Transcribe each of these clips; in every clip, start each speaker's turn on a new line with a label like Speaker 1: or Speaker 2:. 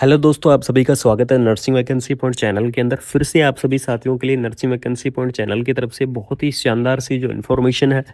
Speaker 1: Hello दोस्तों, आप सभी का स्वागत है नर्सिंग वैकेंसी पॉइंट चैनल के अंदर। फिर से आप सभी साथियों के लिए नर्सिंग वैकेंसी पॉइंट चैनल की तरफ से बहुत ही शानदार सी जो इन्फॉर्मेशन है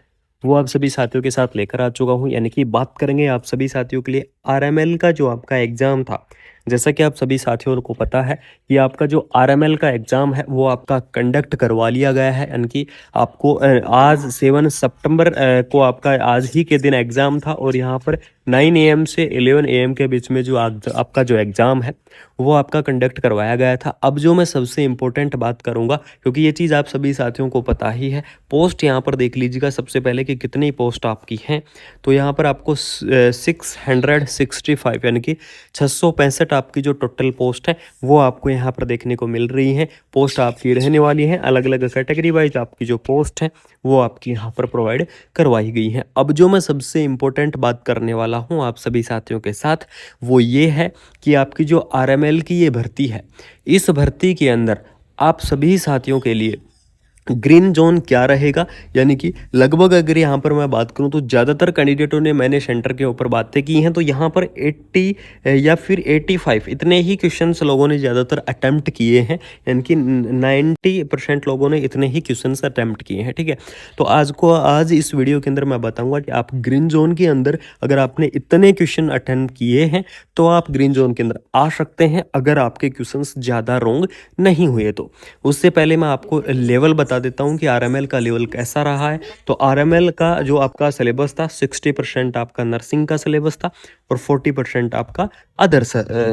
Speaker 1: वो आप सभी साथियों के साथ लेकर आ चुका हूं। यानी कि बात करेंगे आप सभी साथियों के लिए आरएमएल का जो आपका एग्ज़ाम था। जैसा कि आप सभी साथियों को पता है कि आपका जो आरएमएल का एग्ज़ाम है वो आपका कंडक्ट करवा लिया गया है। यानी कि आपको आज 7 सितंबर को आपका आज ही के दिन एग्ज़ाम था और यहाँ पर 9 AM से 11 AM के बीच में जो आज आपका जो एग्ज़ाम है वो आपका कंडक्ट करवाया गया था। अब जो मैं सबसे इम्पोर्टेंट बात करूँगा, क्योंकि ये चीज़ आप सभी साथियों को पता ही है। पोस्ट यहाँ पर देख लीजिएगा सबसे पहले कि कितनी पोस्ट आपकी हैं। तो यहाँ पर आपको 665 यानी कि 665 आपकी जो टोटल पोस्ट है वो आपको यहाँ पर देखने को मिल रही हैं। पोस्ट आपकी रहने वाली हैं, अलग अलग कैटेगरी वाइज आपकी जो पोस्ट है वो आपकी यहाँ पर प्रोवाइड करवाई गई हैं। अब जो मैं सबसे इम्पोर्टेंट बात करने वाला हूँ आप सभी साथियों के साथ वो ये है कि आपकी जो आरएमएल की ये भर्ती है, इस भर्ती के अंदर आप सभी साथियों के लिए ग्रीन जोन क्या रहेगा। यानी कि लगभग अगर यहाँ पर मैं बात करूँ तो ज़्यादातर कैंडिडेटों ने मैंने सेंटर के ऊपर बातें की हैं तो यहाँ पर 80 या फिर 85 इतने ही क्वेश्चंस लोगों ने ज़्यादातर अटैम्प्ट किए हैं। यानी कि 90% लोगों ने इतने ही क्वेश्चंस अटैम्प्ट किए हैं। ठीक है, तो आज इस वीडियो के अंदर मैं बताऊँगा कि आप ग्रीन जोन के अंदर अगर आपने इतने क्वेश्चन अटैम्प्ट किए हैं तो आप ग्रीन जोन के अंदर आ सकते हैं, अगर आपके क्वेश्चंस ज़्यादा रॉन्ग नहीं हुए तो। उससे पहले मैं आपको लेवल बता देता हूं कि आरएमएल का लेवल कैसा रहा है। तो आरएमएल का जो आपका सिलेबस था 60% आपका नर्सिंग का सिलेबस था और 40% आपका अदर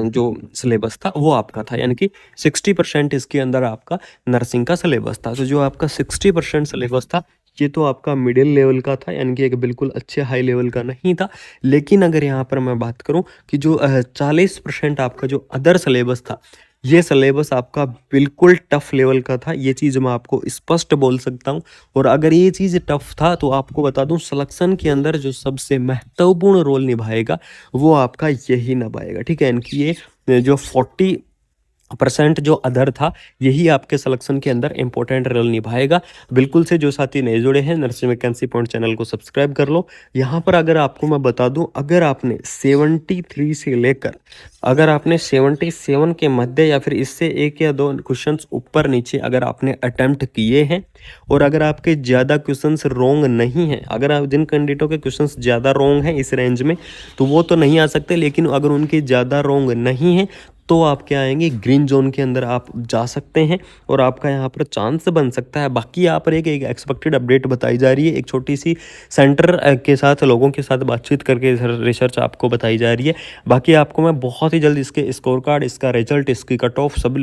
Speaker 1: जो सिलेबस था वो आपका था। यानी कि 60% इसके अंदर आपका नर्सिंग का सिलेबस था। तो जो आपका 60% सिलेबस था ये तो आपका मिडिल लेवल का था, यानी कि एक बिल्कुल अच्छे हाई लेवल का नहीं था। लेकिन अगर यहाँ पर मैं बात करूँ कि जो 40% आपका जो अदर सिलेबस था, ये सिलेबस आपका बिल्कुल टफ लेवल का था। ये चीज़ मैं आपको स्पष्ट बोल सकता हूँ। और अगर ये चीज़ टफ था तो आपको बता दूँ सिलेक्शन के अंदर जो सबसे महत्वपूर्ण रोल निभाएगा वो आपका यही निभाएगा। ठीक है, इनकी ये जो 40% जो अदर था यही आपके सिलेक्शन के अंदर इंपॉर्टेंट रोल निभाएगा। बिल्कुल से जो साथी नए जुड़े हैं नर्सिंग वैकेंसी पॉइंट चैनल को सब्सक्राइब कर लो। यहाँ पर अगर आपको मैं बता दूं, अगर आपने 73 से लेकर अगर आपने 77 के मध्य या फिर इससे एक या दो क्वेश्चंस ऊपर नीचे अगर आपने अटेम्प्ट किए हैं और अगर आपके ज़्यादा क्वेश्चंस रॉन्ग नहीं हैं, अगर आप जिन कैंडिडेटों के क्वेश्चंस ज़्यादा रॉन्ग हैं इस रेंज में तो वो तो नहीं आ सकते, लेकिन अगर उनके ज़्यादा रॉन्ग नहीं हैं तो आप क्या आएंगे ग्रीन जोन के अंदर आप जा सकते हैं और आपका यहाँ पर चांस बन सकता है। बाकी यहाँ पर एक एक्सपेक्टेड अपडेट बताई जा रही है, एक छोटी सी सेंटर के साथ लोगों के साथ बातचीत करके रिसर्च आपको बताई जा रही है। बाकी आपको मैं बहुत ही जल्द इसके स्कोर कार्ड, इसका रिजल्ट, इसकी कट ऑफ सब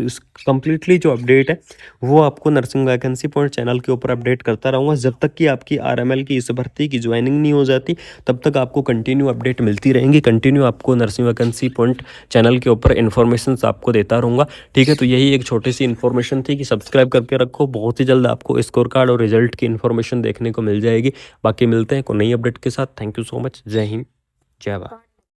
Speaker 1: कंप्लीटली जो अपडेट है वो आपको नर्सिंग वैकेंसी पॉइंट चैनल के ऊपर अपडेट करता रहूँगा। जब तक कि आपकी आरएमएल की इस भर्ती की ज्वाइनिंग नहीं हो जाती तब तक आपको कंटिन्यू अपडेट मिलती रहेंगी। कंटिन्यू आपको नर्सिंग वैकेंसी पॉइंट चैनल के ऊपर इन्फॉर्मेशन आपको देता रहूँगा। ठीक है, तो यही एक छोटी सी इन्फॉर्मेशन थी कि सब्सक्राइब करके रखो। बहुत ही जल्द आपको स्कोर कार्ड और रिजल्ट की इन्फॉर्मेशन देखने को मिल जाएगी। बाकी मिलते हैं कोई नई अपडेट के साथ। Thank you so much. जय हिंद, जय भारत।